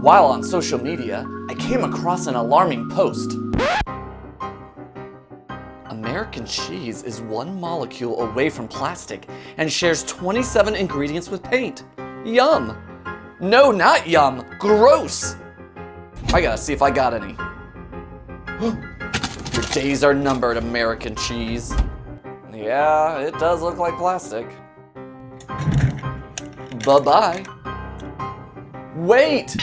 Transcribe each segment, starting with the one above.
While on social media, I came across an alarming post. American cheese is one molecule away from plastic and shares 27 ingredients with paint. Yum! No, not yum! Gross! I gotta see if I got any. Your days are numbered, American cheese. Yeah, it does look like plastic. Bye-bye. Wait!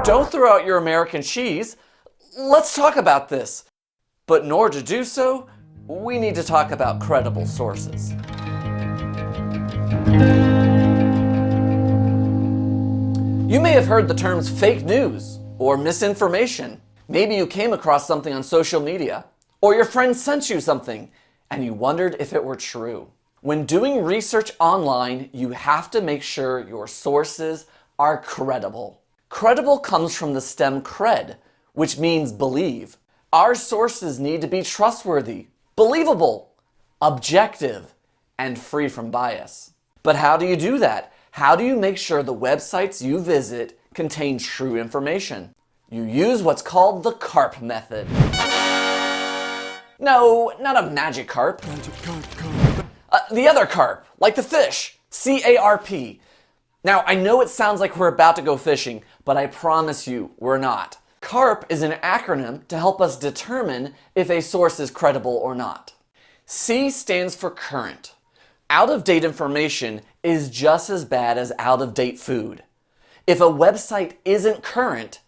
Don't throw out your American cheese. Let's talk about this. But in order to do so, we need to talk about credible sources. You may have heard the terms fake news or misinformation. Maybe you came across something on social media, or your friend sent you something and you wondered if it were true. When doing research online, you have to make sure your sources are credible. Credible comes from the stem cred, which means believe. Our sources need to be trustworthy, believable, objective, and free from bias. But how do you do that? How do you make sure the websites you visit contain true information? You use what's called the CARP method. No, not a magic carp. The other carp, like the fish, CARP. Now, I know it sounds like we're about to go fishing, but I promise you, we're not. CARP is an acronym to help us determine if a source is credible or not. C stands for current. Out-of-date information is just as bad as out-of-date food. If a website isn't current,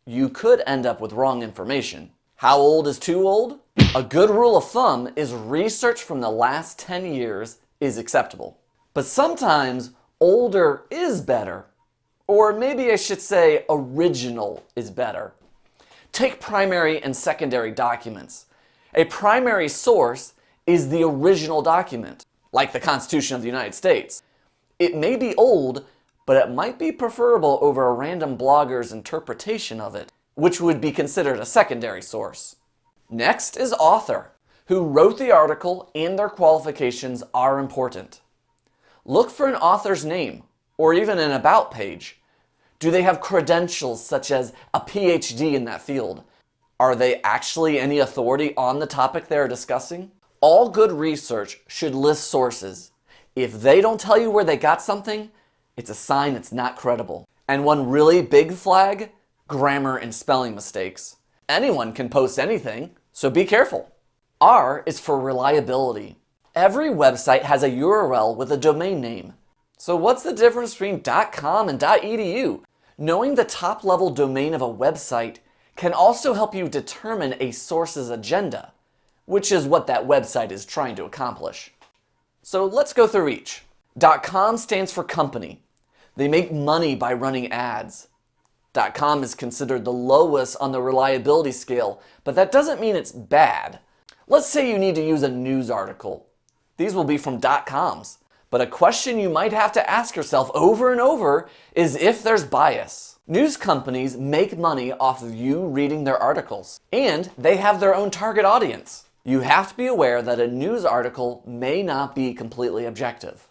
you could end up with wrong information. How old is too old? A good rule of thumb is research from the last 10 years is acceptable. But sometimes older is better. Or maybe I should say original is better. Take primary and secondary documents. A primary source is the original document, like the Constitution of the United States. It may be old, but it might be preferable over a random blogger's interpretation of it, which would be considered a secondary source. Next is author. Who wrote the article and their qualifications are important. Look for an author's name, or even an about page. Do they have credentials such as a PhD in that field? Are they actually any authority on the topic they are discussing? All good research should list sources. If they don't tell you where they got something, it's a sign it's not credible. And one really big flag, grammar and spelling mistakes. Anyone can post anything, so be careful. R is for reliability. Every website has a URL with a domain name. So what's the difference between .com and .edu? Knowing the top-level domain of a website can also help you determine a source's agenda, which is what that website is trying to accomplish. So let's go through each. .com stands for company. They make money by running ads. .com is considered the lowest on the reliability scale, but that doesn't mean it's bad. Let's say you need to use a news article. These will be from .coms. But a question you might have to ask yourself over and over is if there's bias. News companies make money off of you reading their articles, and they have their own target audience. You have to be aware that a news article may not be completely objective.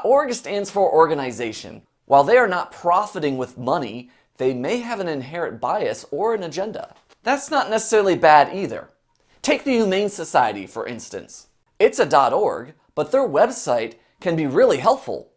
.org stands for organization. While they are not profiting with money, they may have an inherent bias or an agenda. That's not necessarily bad either. Take the Humane Society, for instance. It's a .org, but their website can be really helpful.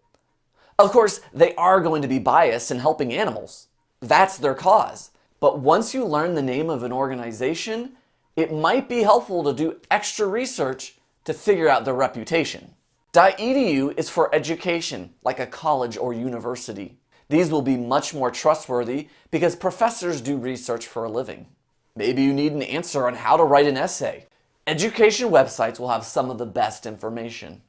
Of course, they are going to be biased in helping animals. That's their cause. But once you learn the name of an organization, it might be helpful to do extra research to figure out their reputation. .edu is for education, like a college or university. These will be much more trustworthy because professors do research for a living. Maybe you need an answer on how to write an essay. Education websites will have some of the best information.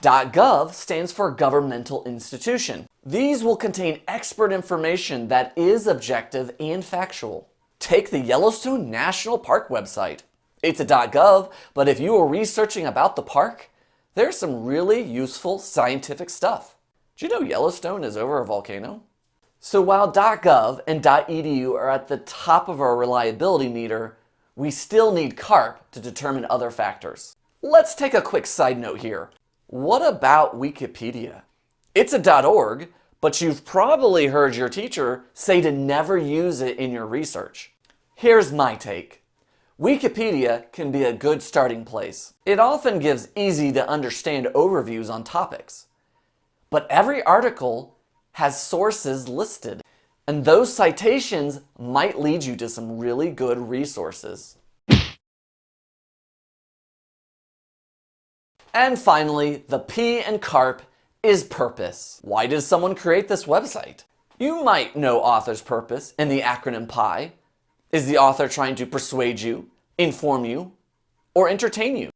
.gov stands for governmental institution. These will contain expert information that is objective and factual. Take the Yellowstone National Park website. It's a .gov, but if you are researching about the park, there's some really useful scientific stuff. Do you know Yellowstone is over a volcano? So while .gov and .edu are at the top of our reliability meter, we still need CARP to determine other factors. Let's take a quick side note here. What about Wikipedia? It's a .org, but you've probably heard your teacher say to never use it in your research. Here's my take. Wikipedia can be a good starting place. It often gives easy to understand overviews on topics. But every article has sources listed, and those citations might lead you to some really good resources. And finally, the P in CARP is purpose. Why did someone create this website? You might know author's purpose in the acronym PI. Is the author trying to persuade you, inform you, or entertain you?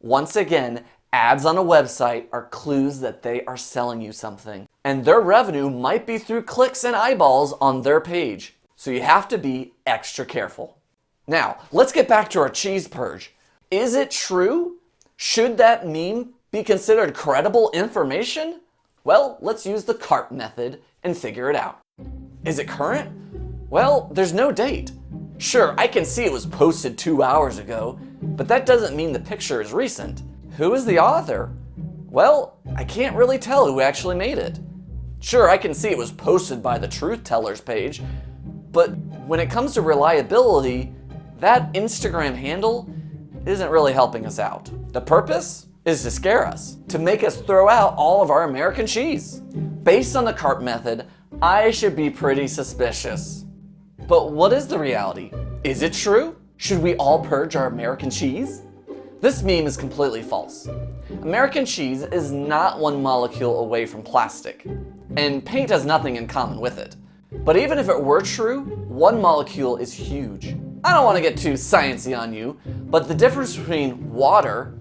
Once again, ads on a website are clues that they are selling you something, and their revenue might be through clicks and eyeballs on their page, so you have to be extra careful. Now, let's get back to our cheese purge. Is it true? Should that meme be considered credible information? Well, let's use the CARP method and figure it out. Is it current? Well, there's no date. Sure, I can see it was posted 2 hours ago, but that doesn't mean the picture is recent. Who is the author? Well, I can't really tell who actually made it. Sure, I can see it was posted by the Truth Tellers page, but when it comes to reliability, that Instagram handle isn't really helping us out. The purpose is to scare us, to make us throw out all of our American cheese. Based on the CARP method, I should be pretty suspicious. But what is the reality? Is it true? Should we all purge our American cheese? This meme is completely false. American cheese is not one molecule away from plastic, and paint has nothing in common with it. But even if it were true, one molecule is huge. I don't want to get too sciencey on you, but the difference between water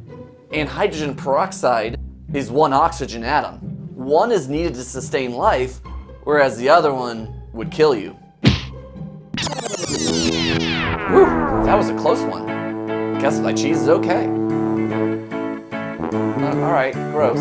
and hydrogen peroxide is one oxygen atom. One is needed to sustain life, whereas the other one would kill you. Whew, that was a close one. Guess my cheese is okay. Alright, gross.